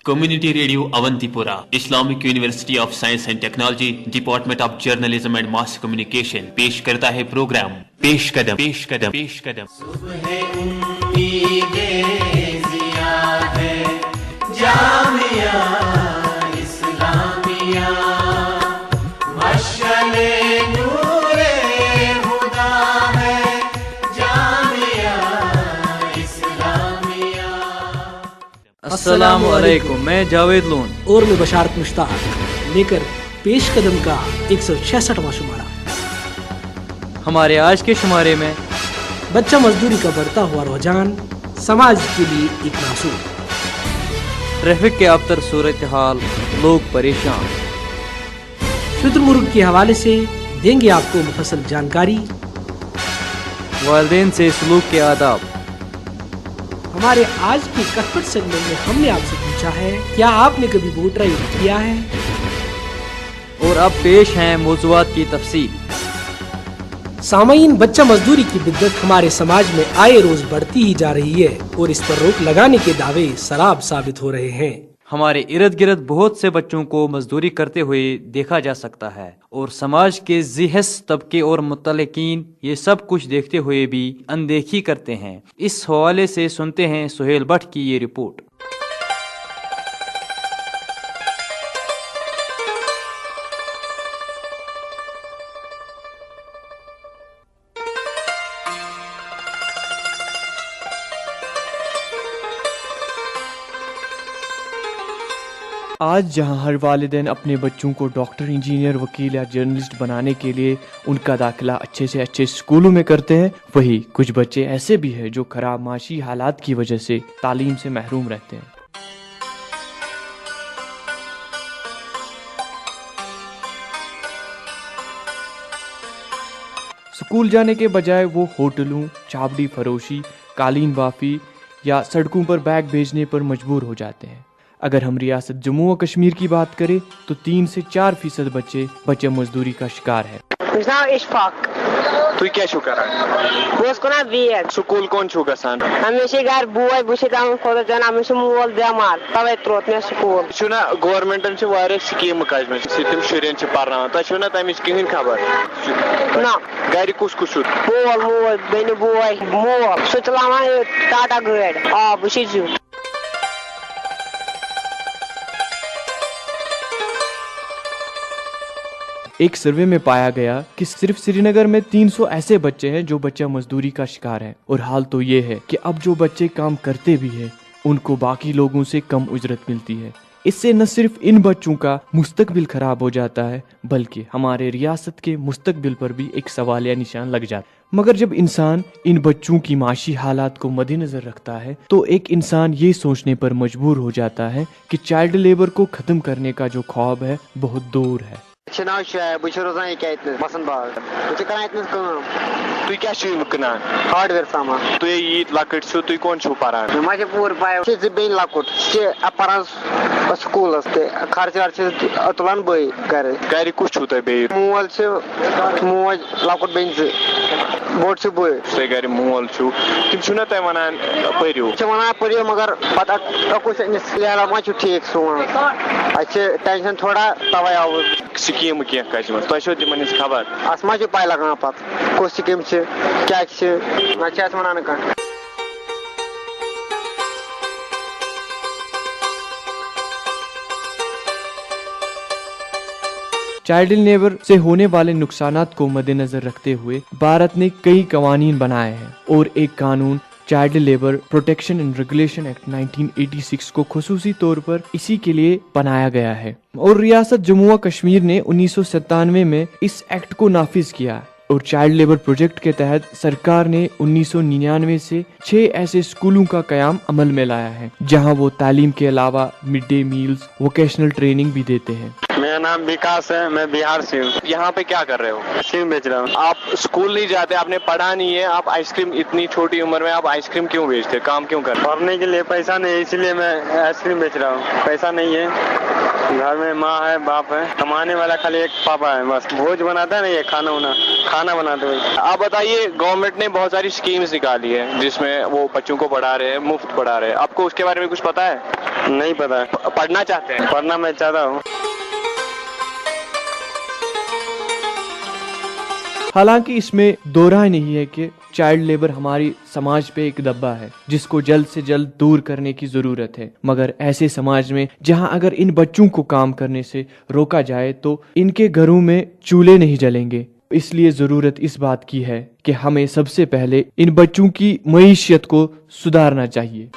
Community Radio Avantipura, Islamic University of Science and Technology, Department of Journalism and Mass Communication पेश करता है programme पेश कदम पेश कदम पेश कदम। सुबह उम्मीदे ज़िया है जामिया इस्लामिया मशअले नूरे हुदा है जामिया इस्लामिया। अस्सलामु अलैकुम, मैं जावेद लोन और मैं बशारत मुश्ताक लेकर पेश कदम का 166वां शुमारा। हमारे आज के शुमारे में बच्चा मजदूरी का बढ़ता हुआ रुझान समाज के लिए एक नासूर, ट्रैफिक के अबतर सूरत हाल, लोग परेशान। शुतुरमुर्ग के हवाले से देंगे आपको मुफस्सल जानकारी, वालिदैन से सलूक के आदाब। हमारे आज के कटपट सेगमेंट में हमने आपसे पूछा है, क्या आपने कभी बोट ड्राइव किया है? और अब पेश हैं मौज़ूआत की तफसील। सामईन, बच्चा मजदूरी की बिद्दत हमारे समाज में आए रोज बढ़ती ही जा रही है और इस पर रोक लगाने के दावे सराब साबित हो रहे हैं। हमारे इर्द गिर्द बहुत से बच्चों को मजदूरी करते हुए देखा जा सकता है और समाज के जिहस तबके और मुतल्लिकीन ये सब कुछ देखते हुए भी अनदेखी करते हैं। इस हवाले से सुनते हैं सुहेल भट्ट की ये रिपोर्ट। आज जहां हर वालिदैन अपने बच्चों को डॉक्टर, इंजीनियर, वकील या जर्नलिस्ट बनाने के लिए उनका दाखिला अच्छे से अच्छे स्कूलों में करते हैं, वही कुछ बच्चे ऐसे भी हैं जो खराब माशी हालात की वजह से तालीम से महरूम रहते हैं। स्कूल जाने के बजाय वो होटलों, चावड़ी फरोशी, कालीन बाफी या सड़कों पर बैग भेजने पर मजबूर हो जाते हैं। अगर हम रियासत जम्मू व कश्मीर की बात करें तो 3 से 4% बच्चे मजदूरी का शिकार है। तुई क्या छु करन? बस कोना बीएड स्कूल कोन छु गसान? हमेशा घर बुआई बुशे दाम खोद जन हमेशा मोल देमार तवे त्रोत में स्कूल छु ना गवर्नमेंटन छु वारे स्कीम काज में सितम शुरेन छु परना त छु ना तमिस किहिन खबर ना गाड़ी कुछ छु मोल बेने बुआई मोल सुतलामा टाटा गाड़ी आ बुशे जु। एक सर्वे में पाया गया कि सिर्फ श्रीनगर में 300 ऐसे बच्चे हैं जो बच्चा मजदूरी का शिकार हैं और हाल तो ये है कि अब जो बच्चे काम करते भी हैं उनको बाकी लोगों से कम उजरत मिलती है। इससे न सिर्फ इन बच्चों का मुस्तकबिल खराब हो जाता है बल्कि हमारे रियासत के मुस्तकबिल पर भी एक सवालिया निशान लग जाता है। मगर जब इंसान इन बच्चों की माशी हालात को मद्देनजर रखता है तो एक इंसान ये सोचने पर मजबूर हो जाता है कि चाइल्ड लेबर को खत्म करने का जो ख्वाब है बहुत दूर है। चुनाव शायद बुझ रोजान ये बसन बाग तुझे कना इतने काम तू क्या छु कनान हार्डवेयर सामान तू ये लकट छु तू कौन छु पारान माझे पूर पाय से बेन लकट से अपरान स्कूल अस्ते खर्च अतुलन बय करे कुछ छु ते बे मोल से मोज लकट बेन से बोर्ड से बय से गरी मोल छु तुम छु ना ते वनान परियो छ वना परियो मगर पता कुछ निसलेला मा छु ठीक सो अच्छे टेंशन थोड़ा तवा आव स्कीम क्या कज में तो तिमन खबर आसमा पाई लगा पत को स्कीम क्या वनान कह। चाइल्ड लेबर से होने वाले नुकसानात को मद्देनजर रखते हुए भारत ने कई कवानीन बनाए हैं और एक कानून child labour protection and regulation act 1986 को खुसूसी तौर पर इसी के लिए बनाया गया है और रियासत जम्मू व कश्मीर ने 1997 में इस एक्ट को नाफिज किया। और चाइल्ड लेबर प्रोजेक्ट के तहत सरकार ने 1999 से 6 ऐसे स्कूलों का कयाम अमल में लाया है जहां वो तालीम के अलावा mid day meals, vocational training भी देते हैं। मेरा नाम विकास है, मैं बिहार से हूँ। यहाँ पे क्या कर रहे हो? आइसक्रीम बेच रहा हूँ। आप स्कूल नहीं जाते, आपने पढ़ा नहीं है, आप आइसक्रीम इतनी छोटी उम्र में आप आइसक्रीम क्यों बेचते, काम क्यों कर रहे हो? पढ़ने के लिए पैसा नहीं है, इसीलिए मैं आइसक्रीम बेच रहा हूँ। पैसा नहीं है, घर में माँ है, बाप है, कमाने वाला खाली एक पापा है, बस भोज बनाता है ना, ये खाना बनाते हुए। आप बताइए, गवर्नमेंट ने बहुत सारी स्कीम्स निकाली है जिसमें वो बच्चों को पढ़ा रहे हैं, मुफ्त पढ़ा रहे हैं। आपको उसके बारे में कुछ पता है? नहीं पता है। पढ़ना चाहते हैं? पढ़ना मैं चाहता हूँ। हालांकि इसमें दो राय नहीं है कि चाइल्ड लेबर हमारी समाज पे एक दब्बा है जिसको जल्द से जल्द दूर करने की जरूरत है, मगर ऐसे समाज में जहां अगर इन बच्चों को काम करने से रोका जाए तो इनके घरों में चूल्हे नहीं जलेंगे। इसलिए जरूरत इस बात की है कि हमें सबसे पहले इन बच्चों की मईशियत को सुधारना चाहिए।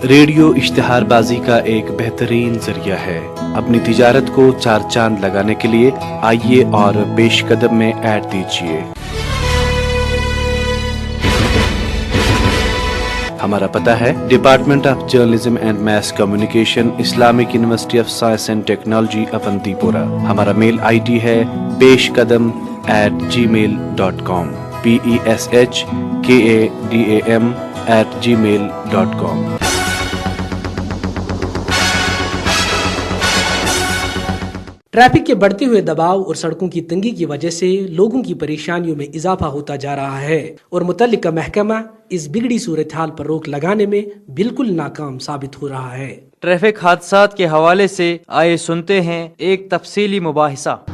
रेडियो इश्तिहारबाजी का एक बेहतरीन जरिया है। अपनी तिजारत को चार चांद लगाने के लिए आइए और पेशकदम में ऐड दीजिए। हमारा पता है department of journalism and mass communication, Islamic University of Science and technology, Awantipora. हमारा मेल आईडी है peshkadam@gmail.com, peshkadam@gmail.com। ट्रैफिक के बढ़ते हुए दबाव और सड़कों की तंगी की वजह से लोगों की परेशानियों में इजाफा होता जा रहा है और मुतल्लिका महकमा इस बिगड़ी सूरत हाल पर रोक लगाने में बिल्कुल नाकाम साबित हो रहा है। ट्रैफिक हादसात के हवाले से आइए सुनते हैं एक तफसीली मुबाहिसा।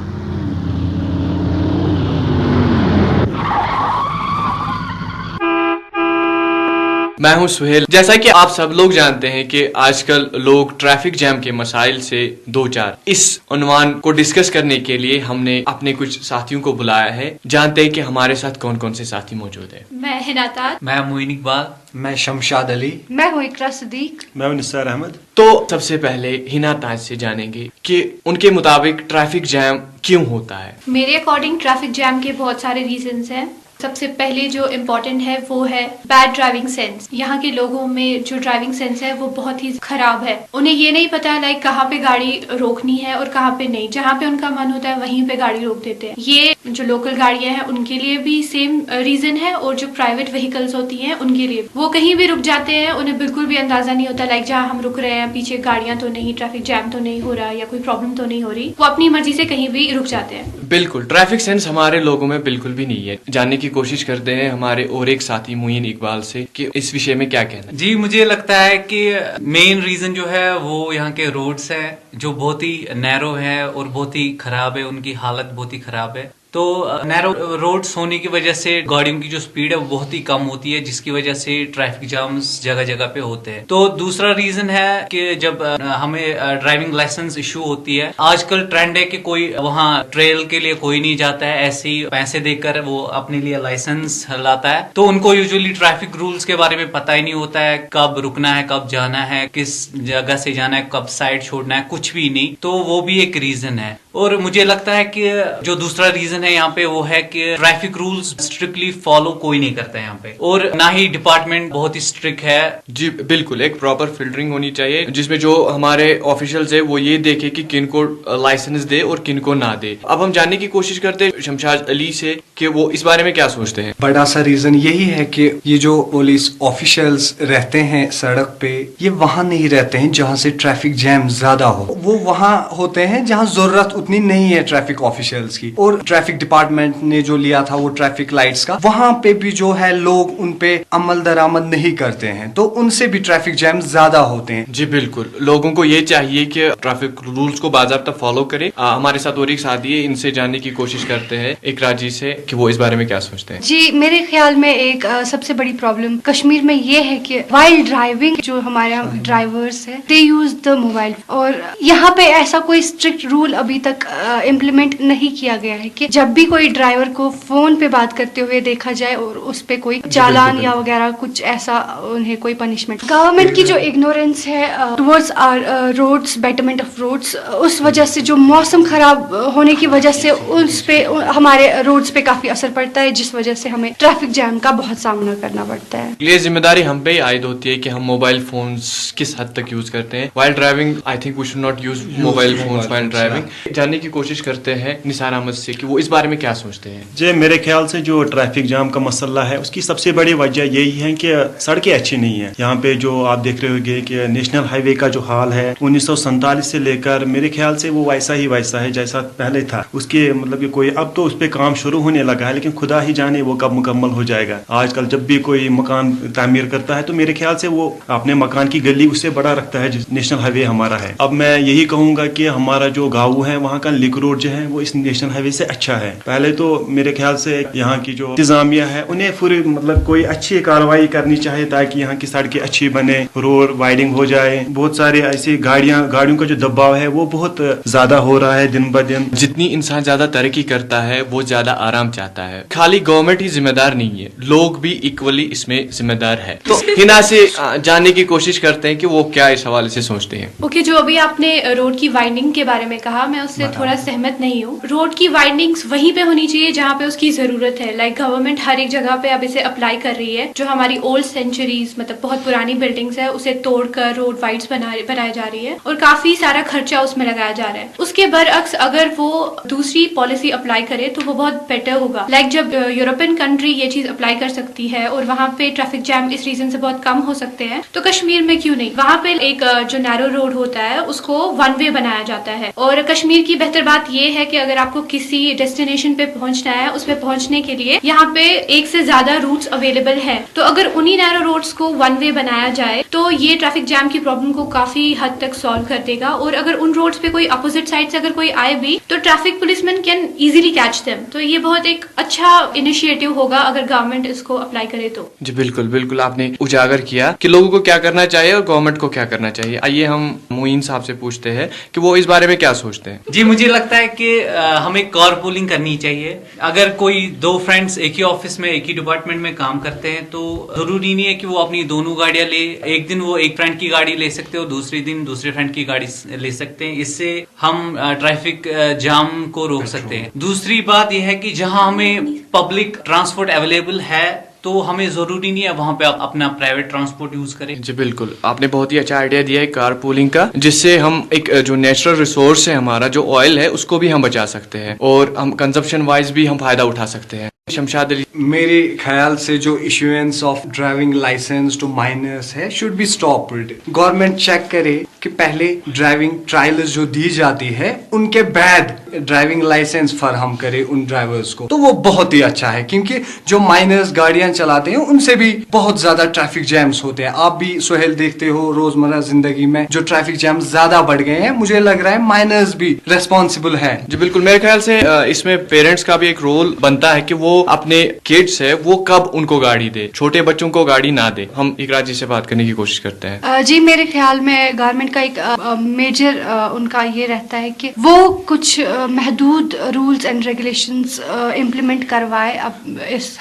मैं हूं सुहेल। जैसा कि आप सब लोग जानते हैं कि आजकल लोग ट्रैफिक जैम के मसाइल से दो चार। इस उन्वान को डिस्कस करने के लिए हमने अपने कुछ साथियों को बुलाया है। जानते हैं कि हमारे साथ कौन कौन से साथी मौजूद हैं। मैं हिनाताज, मैं मोइन इकबाल, मैं शमशाद अली, मैं हूँ इकरा सदीक, मैं हूँ निसार अहमद। तो सबसे पहले हिना ताज से जानेंगे कि उनके मुताबिक ट्रैफिक जैम क्यों होता है। मेरे अकॉर्डिंग ट्रैफिक जैम के बहुत सारे रीजंस हैं। सबसे पहले जो इम्पोर्टेंट है वो है बैड ड्राइविंग सेंस। यहाँ के लोगों में जो ड्राइविंग सेंस है वो बहुत ही खराब है। उन्हें ये नहीं पता लाइक कहाँ पे गाड़ी रोकनी है और कहाँ पे नहीं। जहाँ पे उनका मन होता है वहीं पे गाड़ी रोक देते हैं। ये जो लोकल गाड़ियाँ हैं उनके लिए भी सेम रीजन है और जो प्राइवेट व्हीकल्स होती हैं उनके लिए वो कहीं भी रुक जाते हैं। उन्हें बिल्कुल भी अंदाजा नहीं होता लाइक जहाँ हम रुक रहे हैं पीछे गाड़ियाँ तो नहीं, ट्रैफिक जैम तो नहीं हो रहा या कोई प्रॉब्लम तो नहीं हो रही। वो अपनी मर्जी से कहीं भी रुक जाते हैं। बिल्कुल, ट्रैफिक सेंस हमारे लोगों में बिल्कुल भी नहीं है। जानने की कोशिश करते हैं हमारे और एक साथी मोइन इकबाल से कि इस विषय में क्या कहना। जी, मुझे लगता है कि मेन रीजन जो है वो यहाँ के रोड्स है जो बहुत ही नैरो है और बहुत ही खराब है। उनकी हालत बहुत ही खराब है। तो नैरो रोड्स होने की वजह से गाड़ियों की जो स्पीड है वो बहुत ही कम होती है जिसकी वजह से ट्रैफिक जाम्स जगह जगह पे होते हैं। तो दूसरा रीजन है कि जब हमें ड्राइविंग लाइसेंस इशू होती है, आजकल ट्रेंड है कि कोई वहाँ ट्रेल के लिए कोई नहीं जाता है, ऐसे ही पैसे देकर वो अपने लिए लाइसेंस लाता है। तो उनको यूजुअली ट्रैफिक रूल्स के बारे में पता ही नहीं होता है, कब रुकना है, कब जाना है, किस जगह से जाना है, कब साइड छोड़ना है, कुछ भी नहीं। तो वो भी एक रीजन है। और मुझे लगता है कि जो दूसरा रीजन है यहाँ पे वो है कि ट्रैफिक रूल्स स्ट्रिक्टली फॉलो कोई नहीं करता है यहाँ पे, और ना ही डिपार्टमेंट बहुत ही स्ट्रिक्ट है। जी बिल्कुल, एक प्रॉपर फिल्टरिंग होनी चाहिए जिसमें जो हमारे ऑफिशियल्स है वो ये देखे कि किनको लाइसेंस दे और किनको ना दे। अब हम जानने की कोशिश करते हैं शमशाद अली से कि वो इस बारे में क्या सोचते हैं। बड़ा सा रीजन यही है कि ये जो पुलिस ऑफिशियल्स रहते हैं सड़क पे, ये वहाँ नहीं रहते हैं जहाँ से ट्रैफिक जैम ज्यादा हो। वो वहाँ होते हैं जहाँ जरूरत उतनी नहीं है ट्रैफिक ऑफिशियल्स की। और ट्रैफिक डिपार्टमेंट ने जो लिया था वो ट्रैफिक लाइट्स का, वहाँ पे भी जो है लोग उन पे अमल दरामद नहीं करते हैं, तो उनसे भी ट्रैफिक जैम ज्यादा होते हैं। जी बिल्कुल, लोगों को ये चाहिए कि ट्रैफिक रूल्स को बाज़ाब्ता फॉलो करें। हमारे साथ और एक साथी है, इनसे जानने की कोशिश करते हैं इकरा जी से कि वो इस बारे में क्या सोचते हैं। जी, मेरे ख्याल में एक सबसे बड़ी प्रॉब्लम कश्मीर में ये है कि वाइल ड्राइविंग जो हमारे ड्राइवर्स है दे यूज द मोबाइल, और यहाँ पे ऐसा कोई स्ट्रिक्ट रूल अभी तक تک امپلیمنٹ نہیں کیا گیا ہے کہ جب بھی کوئی ڈرائیور کو فون پہ بات کرتے ہوئے دیکھا جائے اور اس پہ کوئی چالان یا وغیرہ کچھ ایسا انہیں کوئی پنشمنٹ. گورنمنٹ کی جو اگنورینس ہے towards our roads, betterment of roads, اس وجہ سے جو موسم خراب ہونے کی وجہ سے اس پہ ہمارے روڈس پہ کافی اثر پڑتا ہے, جس وجہ سے ہمیں ٹریفک جام کا بہت سامنا کرنا پڑتا ہے. یہ ذمہ داری ہم پہ ہی عائد ہوتی ہے کہ ہم موبائل فونز کس حد تک یوز کرتے ہیں while driving. I think we should not use mobile phones while driving. جاننے کی کوشش کرتے ہیں نثار احمد سے کہ وہ اس بارے میں کیا سوچتے ہیں. جی میرے خیال سے جو ٹریفک جام کا مسئلہ ہے اس کی سب سے بڑی وجہ یہی ہے کہ سڑکیں اچھی نہیں ہیں. یہاں پہ جو آپ دیکھ رہے ہوگے کہ نیشنل ہائی وے کا جو حال ہے 1947 سے لے کر میرے خیال سے وہ ویسا ہے جیسا پہلے تھا. اس کے مطلب کہ کوئی اب تو اس پہ کام شروع ہونے لگا ہے لیکن خدا ہی جانے وہ کب مکمل ہو جائے گا. آج کل جب بھی کوئی مکان تعمیر کرتا ہے تو میرے خیال سے وہ اپنے مکان کی گلی اس سے بڑا رکھتا ہے جس نیشنل ہائی وے ہمارا ہے. اب میں یہی کہوں گا کہ ہمارا جو گاؤں ہے وہاں کا لنک روڈ جو ہے وہ اس نیشنل ہائی وے سے اچھا ہے. پہلے تو میرے خیال سے یہاں کی جو انتظامیہ ہے انہیں پوری مطلب کوئی اچھی کارروائی کرنی چاہیے تاکہ یہاں کی سڑکیں اچھی بنے, روڈ وائڈنگ ہو جائے. بہت سارے ایسی گاڑیوں کا جو دباؤ ہے وہ بہت زیادہ ہو رہا ہے دن بہ دن. جتنی انسان زیادہ ترقی کرتا ہے وہ زیادہ آرام چاہتا ہے. خالی گورنمنٹ ہی ذمہ دار نہیں ہے, لوگ بھی ایکولی اس میں ذمہ دار ہے. تو ہنا سے جاننے کی کوشش کرتے ہیں کہ وہ کیا اس حوالے سے سوچتے ہیں. اوکے, جو ابھی آپ نے روڈ کی وائنڈنگ کے بارے میں کہا میں اس سے تھوڑا سہمت نہیں ہوں. روڈ کی وائنڈنگز وہیں پہ ہونی چاہیے جہاں پہ اس کی ضرورت ہے. لائک گورنمنٹ ہر ایک جگہ پہ اب اسے اپلائی کر رہی ہے. جو ہماری اولڈ سینچریز مطلب بہت پرانی بلڈنگز ہے اسے توڑ کر روڈ وائڈس بنائی جا رہی ہے اور کافی سارا خرچہ اس میں لگایا جا رہا ہے. اس کے برعکس اگر وہ دوسری پالیسی اپلائی کرے تو وہ بہت بیٹر ہوگا. لائک جب یورپین کنٹری یہ چیز اپلائی کر سکتی ہے اور وہاں پہ ٹریفک جام اس ریزن سے بہت کم ہو سکتے ہیں تو کشمیر میں کیوں نہیں. وہاں پہ ایک جو نیرو روڈ ہوتا ہے اس کو ون وے بنایا جاتا ہے. اور کشمیر کی بہتر بات یہ ہے کہ اگر آپ کو کسی ڈیسٹینیشن پہ پہنچنا ہے اس پہ پہنچنے کے لیے یہاں پہ ایک سے زیادہ روٹس اویلیبل ہے. تو اگر انہی نیرو روڈس کو ون وے بنایا جائے تو یہ ٹریفک جام کی پرابلم کو کافی حد تک سالو کر دے گا. اور اگر ان روڈس پہ کوئی اپوزٹ سائڈ سے اگر کوئی آئے بھی تو traffic policeman can easily catch them. تو یہ بہت ایک اچھا انیشیٹو ہوگا اگر گورنمنٹ اس کو اپلائی کرے تو. جی بالکل بالکل, آپ نے اجاگر کیا کہ لوگوں کو کیا کرنا چاہیے اور گورنمنٹ کو کیا کرنا چاہیے. آئیے ہم معین صاحب سے پوچھتے ہیں کہ وہ اس بارے میں کیا سوچتے ہیں. جی مجھے لگتا ہے کہ ہمیں کار پولنگ کرنی چاہیے. اگر کوئی دو فرینڈس ایک ہی آفس میں ایک ہی ڈپارٹمنٹ میں کام کرتے ہیں تو ضروری نہیں ہے کہ وہ اپنی دونوں گاڑیاں لے. ایک دن وہ ایک فرینڈ کی گاڑی لے سکتے اور دوسرے دن دوسرے فرینڈ کی گاڑی لے سکتے ہیں. اس سے ہم ٹریفک جام کو روک سکتے ہیں. دوسری بات یہ ہے کہ جہاں ہمیں پبلک ٹرانسپورٹ اویلیبل ہے تو ہمیں ضروری نہیں ہے وہاں پہ آپ اپنا پرائیویٹ ٹرانسپورٹ یوز کریں. جی بالکل, آپ نے بہت ہی اچھا آئیڈیا دیا ہے کار پولنگ کا, جس سے ہم ایک جو نیچرل ریسورس ہے ہمارا جو آئل ہے اس کو بھی ہم بچا سکتے ہیں اور ہم کنزمپشن وائز بھی ہم فائدہ اٹھا سکتے ہیں. شمشاد علی, میرے خیال سے جو issuance of driving license to minors ہے should be stopped. Government check کرے کہ پہلے ڈرائیونگ ٹرائلز جو دی جاتی ہے ان کے بعد ڈرائیونگ لائسنس فراہم کرے ان ڈرائیورز کو, تو وہ بہت ہی اچھا ہے. کیونکہ جو مائنرز گاڑیاں چلاتے ہیں ان سے بھی بہت زیادہ ٹریفک جیمز ہوتے ہیں. آپ بھی سہیل دیکھتے ہو روزمرہ زندگی میں جو ٹریفک جیم زیادہ بڑھ گئے ہیں. مجھے لگ رہا ہے مائنرز بھی ریسپانسبل ہیں. جی بالکل, میرے خیال سے اس میں پیرنٹس کا بھی ایک رول بنتا ہے کہ وہ اپنے کڈس ہے وہ کب ان کو گاڑی دے, چھوٹے بچوں کو گاڑی نہ دے. ہم اقرا جی سے بات کرنے کی کوشش کرتے ہیں. جی میرے خیال میں گورنمنٹ کا ایک میجر ان کا یہ رہتا ہے کہ وہ کچھ محدود رولز اینڈ ریگولیشنز امپلیمنٹ کروائے اب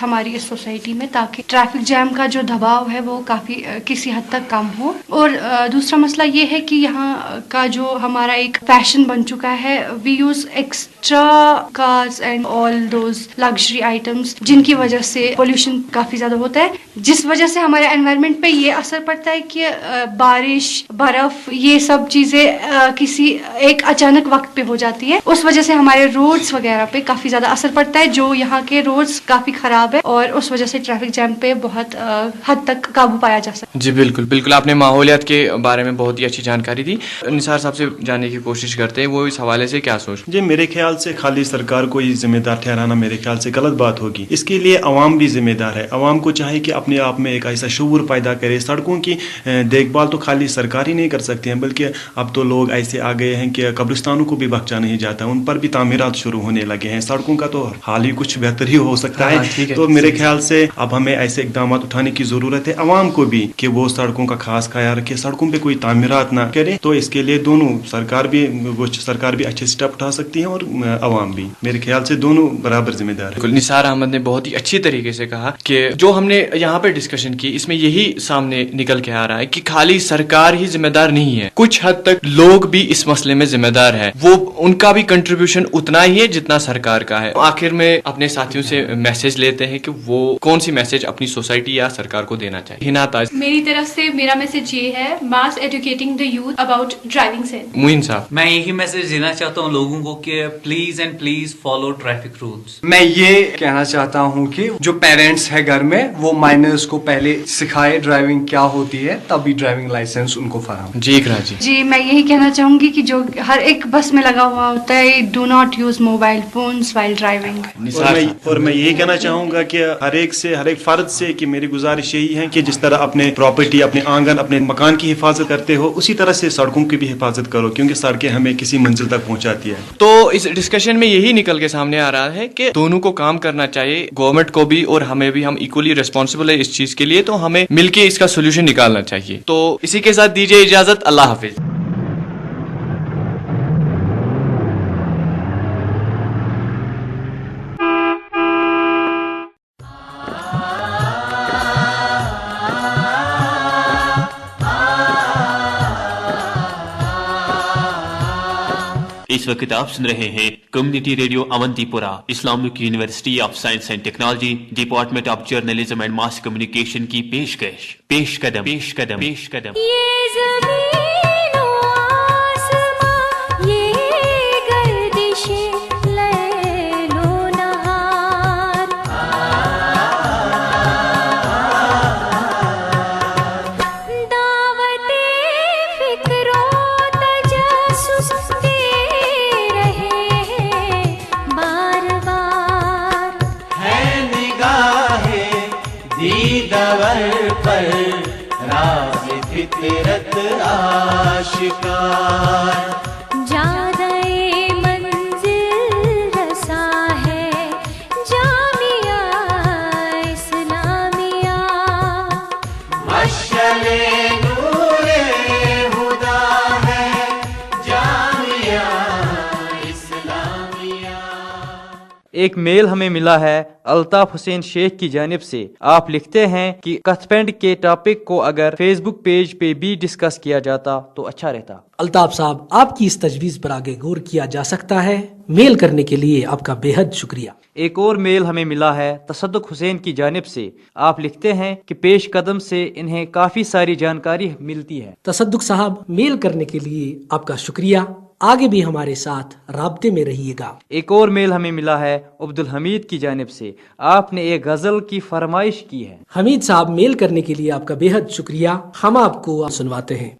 ہماری اس سوسائٹی میں, تاکہ ٹریفک جام کا جو دباؤ ہے وہ کافی کسی حد تک کم ہو. اور دوسرا مسئلہ یہ ہے کہ یہاں کا جو ہمارا ایک فیشن بن چکا ہے, we use extra cars and all those luxury items جن کی وجہ سے پولوشن کافی زیادہ ہوتا ہے, جس وجہ سے ہمارے انوائرمنٹ پہ یہ اثر پڑتا ہے کہ بارش برف یہ سب چیزیں کسی ایک اچانک وقت پہ ہو جاتی ہے. اس وجہ سے ہمارے روڈز وغیرہ پہ کافی زیادہ اثر پڑتا ہے. جو یہاں کے روڈز کافی خراب ہے اور اس وجہ سے ٹریفک جام پہ بہت حد تک قابو پایا جا سکتا ہے. جی بالکل بالکل, آپ نے ماحولیات کے بارے میں بہت ہی اچھی جانکاری دی. نثار صاحب سے جاننے کی کوشش کرتے ہیں وہ اس حوالے سے کیا سوچ. جی میرے خیال سے خالی سرکار کو ہی ذمہ دار ٹھہرانا میرے خیال سے غلط بات ہوگی. اس کے لیے عوام بھی ذمہ دار ہے. عوام کو چاہیے کہ अपने आप में एक ऐसा शऊर पैदा करे। सड़कों की देखभाल तो खाली सरकार ही नहीं कर सकती है, बल्कि अब तो लोग ऐसे आ गए हैं कि कब्रिस्तानों को भी बख्शा नहीं जाता, उन पर भी तामीरात शुरू होने लगे हैं। सड़कों का तो हाल ही कुछ बेहतर ही हो सकता है। तो मेरे ख्याल से अब हमें ऐसे इकदाम उठाने की जरूरत है, अवाम को भी, कि वो सड़कों का खास ख्याल रखे, सड़कों पे कोई तामीरात ना करे। तो इसके लिए दोनों सरकार भी अच्छे स्टेप उठा सकती है और अवाम भी, मेरे ख्याल से दोनों बराबर जिम्मेदार है। निसार अहमद ने बहुत ही अच्छी तरीके से कहा कि जो हमने यहाँ पे डिस्कशन की, इसमें यही सामने निकल के आ रहा है कि खाली सरकार ही जिम्मेदार नहीं है, कुछ हद तक लोग भी इस मसले में जिम्मेदार है। वो उनका भी कंट्रीब्यूशन उतना ही है जितना सरकार का है। आखिर में अपने साथियों से मैसेज लेते हैं कि वो कौन सी मैसेज अपनी सोसाइटी या सरकार को देना चाहिए। हिना ताज, मेरी तरफ से मेरा मैसेज ये है, mass educating the youth about driving sense. Moin साहब, मैं यही मैसेज देना चाहता हूँ लोगों को कि please and please follow traffic rules. मैं ये कहना चाहता हूँ कि जो पेरेंट्स है घर में, वो माइनर्स को पहले सिखाए ड्राइविंग क्या होती है, तभी ड्राइविंग लाइसेंस उनको फराहम। जी इकरा जी। जी मैं यही कहना चाहूंगी कि जो हर एक बस में लगा हुआ होता है, do not use mobile phones while driving. और मैं यही कहना चाहूंगा कि हर एक फर्द से कि मेरी गुजारिश यही है कि जिस तरह अपने प्रॉपर्टी, अपने आंगन, अपने मकान की हिफाजत करते हो, उसी तरह से सड़कों की भी हिफाजत करो, क्योंकि सड़कें हमें किसी मंजिल तक पहुंचाती है। तो इस डिस्कशन में यही निकल के सामने आ रहा है कि दोनों को काम करना चाहिए, गवर्नमेंट को भी और हमें भी। हम इक्वली रिस्पॉन्सिबल है इस चीज के लिए, तो हमें मिलके इसका सोल्यूशन निकालना चाहिए। तो इसी के साथ दीजिए इजाजत, अल्लाह हाफिज। इस वक्त आप सुन रहे हैं community radio Awantipora, Islamic University of Science and Technology, department of journalism and mass communication की पेशकश। पेशकदम। एक मेल हमें मिला है अल्ताफ हुसैन शेख की जानिब से। आप लिखते हैं कि कथपेंड के टॉपिक को अगर फेसबुक पेज पे भी डिस्कस किया जाता तो अच्छा रहता। अल्ताफ साहब, आपकी इस तजवीज पर आगे गौर किया जा सकता है। मेल करने के लिए आपका बेहद शुक्रिया। एक और मेल हमें मिला है तसद्दुक हुसैन की जानिब से। आप लिखते हैं कि पेश कदम से इन्हें काफी सारी जानकारी मिलती है। तसद्दुक साहब, मेल करने के लिए आपका शुक्रिया। आगे भी हमारे साथ राब्ते में रहिएगा। एक और मेल हमें मिला है अब्दुल हमीद की जानिब से। आपने एक गजल की फरमाइश की है। हमीद साहब, मेल करने के लिए आपका बेहद शुक्रिया। हम आपको सुनवाते हैं।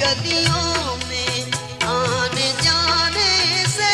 गलियों में आने जाने से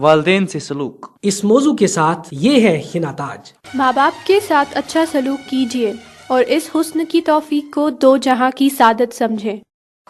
वालदेन से सलूक। इस मौजू के साथ ये है हिना ताज। माँ बाप के साथ अच्छा सलूक कीजिए और इस हुस्न की तौफीक को दो जहां की सादत समझें।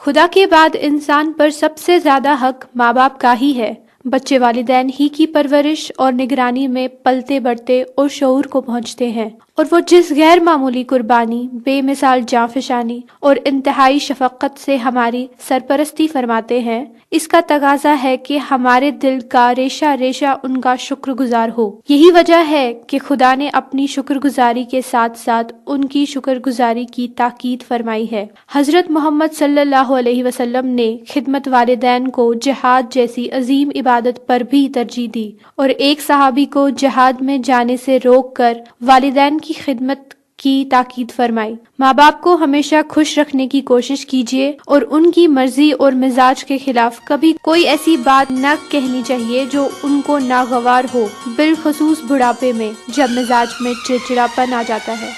खुदा के बाद इंसान पर सबसे ज्यादा हक माँ बाप का ही है। बच्चे वालिदैन ही की परवरिश और निगरानी में पलते बढ़ते और शऊर को पहुँचते हैं, और वो जिस गैर मामूली कुर्बानी, बेमिसाल जांफशानी और इंतहाई शफकत से हमारी सरपरस्ती फरमाते हैं, इसका तगाजा है कि हमारे दिल का रेशा रेशा उनका शुक्रगुजार हो। यही वजह है कि खुदा ने अपनी शुक्रगुजारी के साथ साथ उनकी शुक्रगुजारी की ताकीद फरमाई है। हजरत मोहम्मद सल्लल्लाहु अलैहि वसल्लम ने खिदमत वालिदैन को जिहाद जैसी अजीम इबादत पर भी तरजीह दी, और एक सहाबी को जिहाद में जाने से रोक कर वालिदैन की खिदमत की ताकीद फरमाई। माँ बाप को हमेशा खुश रखने की कोशिश कीजिए और उनकी मर्जी और मिजाज के खिलाफ कभी कोई ऐसी बात न कहनी चाहिए जो उनको नागवार हो, बिलखसूस बुढ़ापे में जब मिजाज में चिड़चिड़ापन आ जाता है।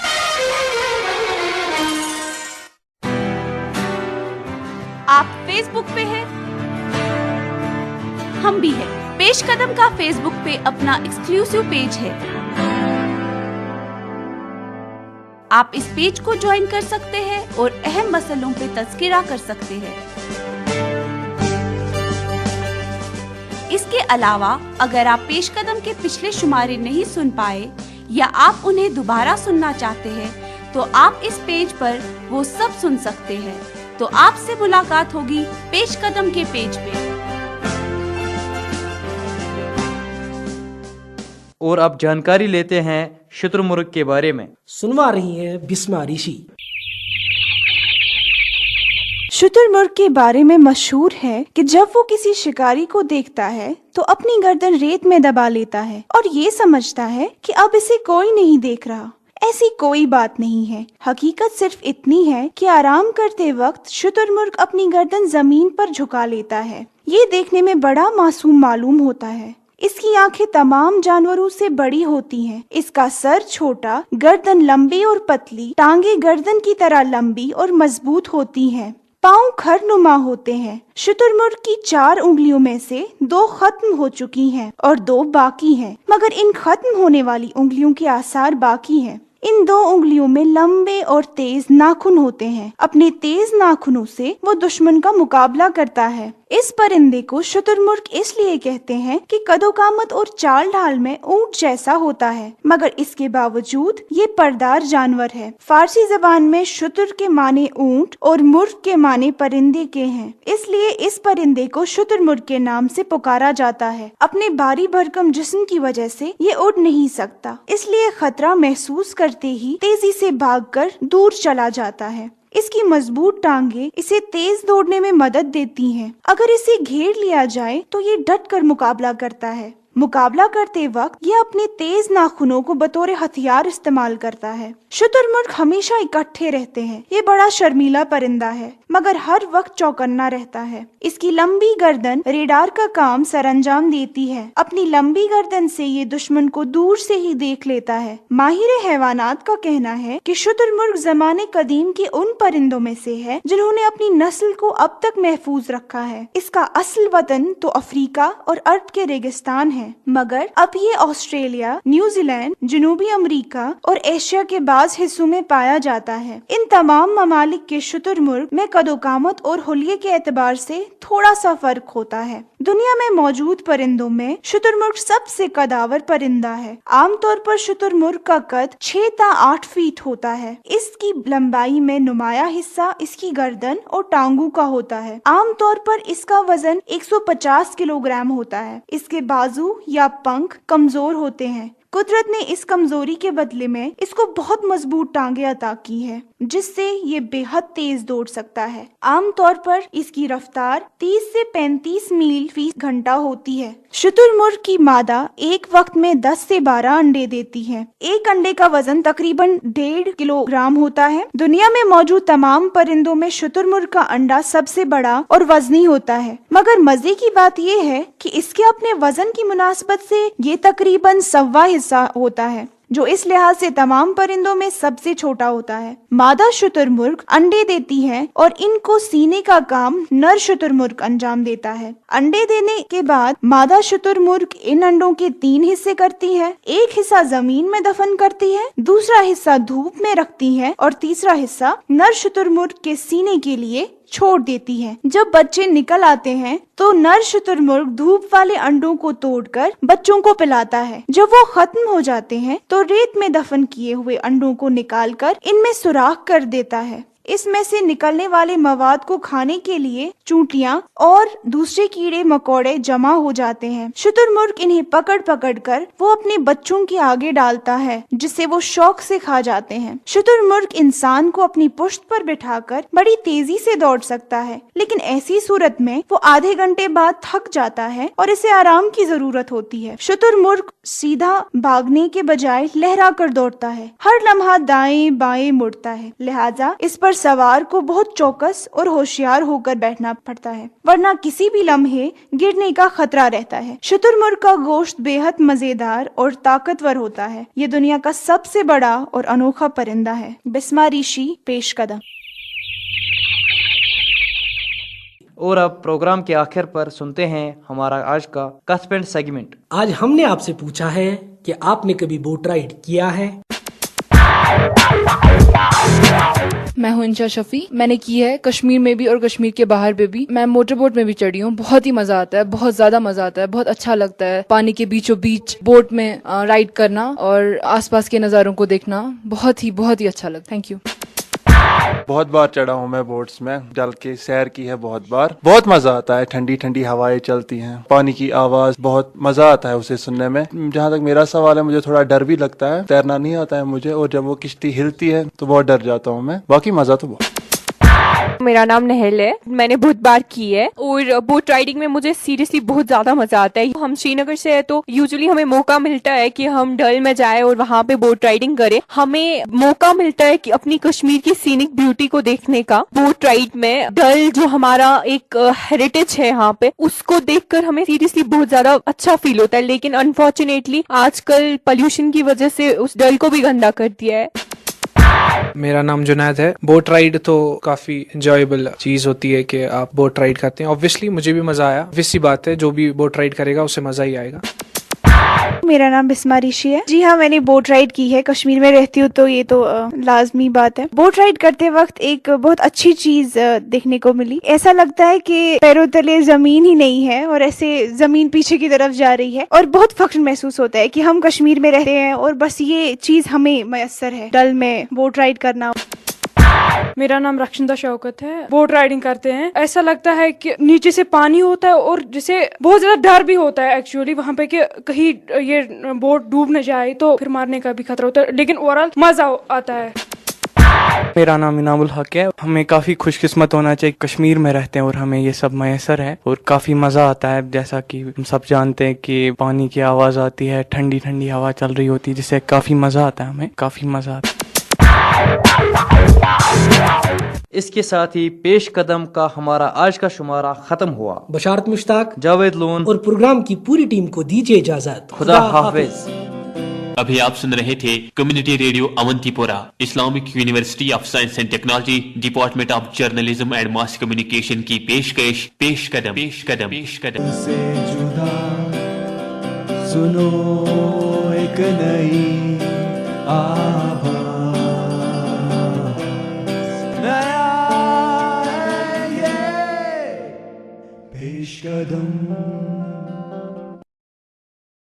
आप फेसबुक पे हैं? हम भी हैं। पेश कदम का फेसबुक पे अपना एक्सक्लूसिव पेज है। आप इस पेज को ज्वाइन कर सकते हैं और अहम मसलों पे तज़किरा कर सकते हैं। इसके अलावा अगर आप पेश कदम के पिछले शुमारे नहीं सुन पाए या आप उन्हें दोबारा सुनना चाहते हैं तो आप इस पेज पर वो सब सुन सकते हैं। तो आपसे मुलाकात होगी पेश कदम के पेज पे। और अब जानकारी लेते हैं शुतुरमुर्ग के बारे में। सुनवा रही हैं बिस्मा ऋषि। शुतुरमुर्ग के बारे में मशहूर है कि जब वो किसी शिकारी को देखता है तो अपनी गर्दन रेत में दबा लेता है और ये समझता है कि अब इसे कोई नहीं देख रहा। ऐसी कोई बात नहीं है। हकीकत सिर्फ इतनी है कि आराम करते वक्त शुतुरमुर्ग अपनी गर्दन जमीन पर झुका लेता है। ये देखने में बड़ा मासूम मालूम होता है। इसकी आंखें तमाम जानवरों से बड़ी होती हैं। इसका सर छोटा, गर्दन लंबी और पतली, टांगे गर्दन की तरह लंबी और मजबूत होती हैं। पाँव खरनुमा होते हैं। शुतुरमुर्ग की 4 उंगलियों में से 2 खत्म हो चुकी हैं और 2 बाकी हैं, मगर इन खत्म होने वाली उंगलियों के आसार बाकी हैं। इन 2 उंगलियों में लंबे और तेज नाखून होते हैं। अपने तेज नाखूनों से वो दुश्मन का मुकाबला करता है। इस परिंदे को शुतुरमुर्ग इसलिए कहते हैं कि कदोकामत और चाल ढाल में ऊंट जैसा होता है, मगर इसके बावजूद ये परदार जानवर है। फारसी जबान में शुतुर के माने ऊंट और मुर्ग के माने परिंदे के हैं, इसलिए इस परिंदे को शुतुरमुर्ग के नाम से पुकारा जाता है। अपने भारी भरकम जिस्म की वजह से ये उड़ नहीं सकता, इसलिए खतरा महसूस करते ही तेजी से भागकर दूर चला जाता है। इसकी मजबूत टांगे इसे तेज दौड़ने में मदद देती हैं। अगर इसे घेर लिया जाए तो ये डट कर मुकाबला करता है। मुकाबला करते वक्त ये अपने तेज नाखूनों को बतौर हथियार इस्तेमाल करता है। शुतुरमुर्ग हमेशा इकट्ठे रहते हैं। ये बड़ा शर्मीला परिंदा है, मगर हर वक्त चौकन्ना रहता है। इसकी लंबी गर्दन रेडार का काम सरअंजाम देती है। अपनी लंबी गर्दन से ये दुश्मन को दूर से ही देख लेता है। माहिर हैवानात का कहना है कि शुतुरमुर्ग ज़माने कदीम के उन परिंदों में से है जिन्होंने अपनी नस्ल को अब तक महफूज रखा है। इसका असल वतन तो अफ्रीका और अरब के रेगिस्तान है, मगर अब ये ऑस्ट्रेलिया, न्यूजीलैंड, जनूबी अमेरिका और एशिया के बाज़ हिस्सों में पाया जाता है। इन तमाम ममालिक के शुतुरमुर्ग में कदोकामत और हुलिये के एतबार से थोड़ा सा फर्क होता है। दुनिया में मौजूद परिंदों में शुतुरमुर्ग सबसे कदावर परिंदा है। आमतौर पर शुतुरमुर्ग का कद 6 से 8 फीट होता है। इसकी लंबाई में नुमाया हिस्सा इसकी गर्दन और टांगों का होता है। आमतौर पर इसका वजन 150 किलोग्राम होता है। इसके बाजू या पंख कमजोर होते हैं। कुदरत ने इस कमजोरी के बदले में इसको बहुत मजबूत टांगे अता की है, जिससे ये बेहद तेज दौड़ सकता है। आमतौर पर इसकी रफ्तार 30 से 35 मील फी घंटा होती है। शुतुरमुर्ग की मादा एक वक्त में 10 से 12 अंडे देती है। एक अंडे का वजन तकरीबन 1.5 किलोग्राम होता है। दुनिया में मौजूद तमाम परिंदों में शुतुरमुर्ग का अंडा सबसे बड़ा और वजनी होता है, मगर मजे की बात यह है कि इसके अपने वजन की मुनासबत से ये तकरीबन 1.25 हिस्सा होता है। जो इस लिहाज से तमाम परिंदों में सबसे छोटा होता है। मादा शुतुरमुर्ग अंडे देती है और इनको सीने का काम नर शुतुरमुर्ग अंजाम देता है। अंडे देने के बाद मादा शुतुरमुर्ग इन अंडों के 3 हिस्से करती है। एक हिस्सा जमीन में दफन करती है, दूसरा हिस्सा धूप में रखती है और तीसरा हिस्सा नर शुतुरमुर्ग के सीने के लिए छोड़ देती है। जब बच्चे निकल आते हैं तो नर शुतुरमुर्ग धूप वाले अंडों को तोड़कर बच्चों को पिलाता है। जब वो खत्म हो जाते हैं तो रेत में दफन किए हुए अंडों को निकालकर इनमें सुराख कर देता है। इसमें से निकलने वाले मवाद को खाने के लिए चूंटियां और दूसरे कीड़े मकोड़े जमा हो जाते हैं। शुतुरमुर्ग इन्हें पकड़ पकड़ कर वो अपने बच्चों के आगे डालता है, जिसे वो शौक से खा जाते हैं। शुतुरमुर्ग इंसान को अपनी पुश्त पर बिठाकर बड़ी तेजी से दौड़ सकता है, लेकिन ऐसी सूरत में वो आधे घंटे बाद थक जाता है और इसे आराम की जरूरत होती है। शुतुरमुर्ग सीधा भागने के बजाय लहरा कर दौड़ता है, हर लम्हा दाएं बाएं मुड़ता है। लिहाजा इस पर सवार को बहुत चौकस और होशियार होकर बैठना पड़ता है, वरना किसी भी लम्हे गिरने का खतरा रहता है। शुतुरमुर्ग का गोश्त बेहद मजेदार और ताकतवर होता है। ये दुनिया का सबसे बड़ा और अनोखा परिंदा है। बिस्मा ऋषि, पेश कदम। और अब प्रोग्राम के आखिर पर सुनते हैं हमारा आज का कस्पेंट सेगमेंट। आज हमने आपसे पूछा है कि आपने कभी बोट राइड किया है? मैं हूं इंशा शफी। मैंने की है कश्मीर में भी और कश्मीर के बाहर पे भी। मैं मोटर बोट में भी चढ़ी हूँ। बहुत ही मजा आता है, बहुत ज्यादा मजा आता है, बहुत अच्छा लगता है। पानी के बीचों बीच बोट में राइड करना और आसपास के नज़ारों को देखना बहुत ही अच्छा लगता है। Thank you. बहुत बार चढ़ा हूँ मैं बोट्स में, डल के सैर की है बहुत बार। बहुत मजा आता है, ठंडी ठंडी हवाएं चलती हैं, पानी की आवाज, बहुत मजा आता है उसे सुनने में। जहाँ तक मेरा सवाल है, मुझे थोड़ा डर भी लगता है, तैरना नहीं आता है मुझे, और जब वो किश्ती हिलती है तो बहुत डर जाता हूँ मैं। बाकी मजा तो बहुत। मेरा नाम नहल है, मैंने बहुत बार की है और बोट राइडिंग में मुझे सीरियसली बहुत ज्यादा मजा आता है। हम श्रीनगर से है तो यूजुअली हमें मौका मिलता है कि हम डल में जाए और वहाँ पे बोट राइडिंग करें। हमें मौका मिलता है कि अपनी कश्मीर की सीनिक ब्यूटी को देखने का। बोट राइड में डल जो हमारा एक हेरिटेज है यहाँ पे, उसको देखकर हमें सीरियसली बहुत ज्यादा अच्छा फील होता है। लेकिन अनफॉर्चुनेटली आजकल पोल्यूशन की वजह से उस डल को भी गंदा कर दिया है। मेरा नाम जुनैद है। बोट राइड तो काफी एंजॉयबल चीज होती है कि आप बोट राइड करते हैं। ऑब्वियसली मुझे भी मजा आया, ऑब्वियस सी बात है, जो भी बोट राइड करेगा उसे मजा ही आएगा। मेरा नाम बिस्मा ऋषि है। जी हाँ, मैंने बोट राइड की है। कश्मीर में रहती हूँ तो ये तो लाजमी बात है। बोट राइड करते वक्त एक बहुत अच्छी चीज देखने को मिली। ऐसा लगता है कि पैरों तले जमीन ही नहीं है और ऐसे जमीन पीछे की तरफ जा रही है, और बहुत फख्र महसूस होता है कि हम कश्मीर में रहते हैं और बस ये चीज हमें मयसर है, डल में बोट राइड करना। मेरा नाम रक्षिंदा शौकत है। बोट राइडिंग करते हैं, ऐसा लगता है कि नीचे से पानी होता है और जिसे बहुत ज्यादा डर भी होता है एक्चुअली वहाँ पे कि कहीं ये बोट डूब न जाए तो फिर मारने का भी खतरा होता है, लेकिन ओवरऑल मजा आता है। मेरा नाम इनामुल हक है। हमें काफी खुशकिस्मत होना चाहिए, कश्मीर में रहते हैं और हमें ये सब मैसर है और काफी मजा आता है। जैसा कि हम सब जानते हैं कि पानी की आवाज आती है, ठंडी ठंडी हवा चल रही होती है, जिससे काफी मजा आता है, हमें काफी मजा आता है। इसके साथ ही पेश कदम का हमारा आज का शुमारा खत्म हुआ। बशारत मुश्ताक, जावेद लोन और प्रोग्राम की पूरी टीम को दीजिए इजाजत। खुदा हाफिज। अभी आप सुन रहे थे community radio Awantipora, Islamic University of Science and Technology, department of journalism and mass communication की पेशकश पेश कदम पेश कदम पेश कदम से जुदा सुनो एक नई आवाज़, नया है ये पेश कदम।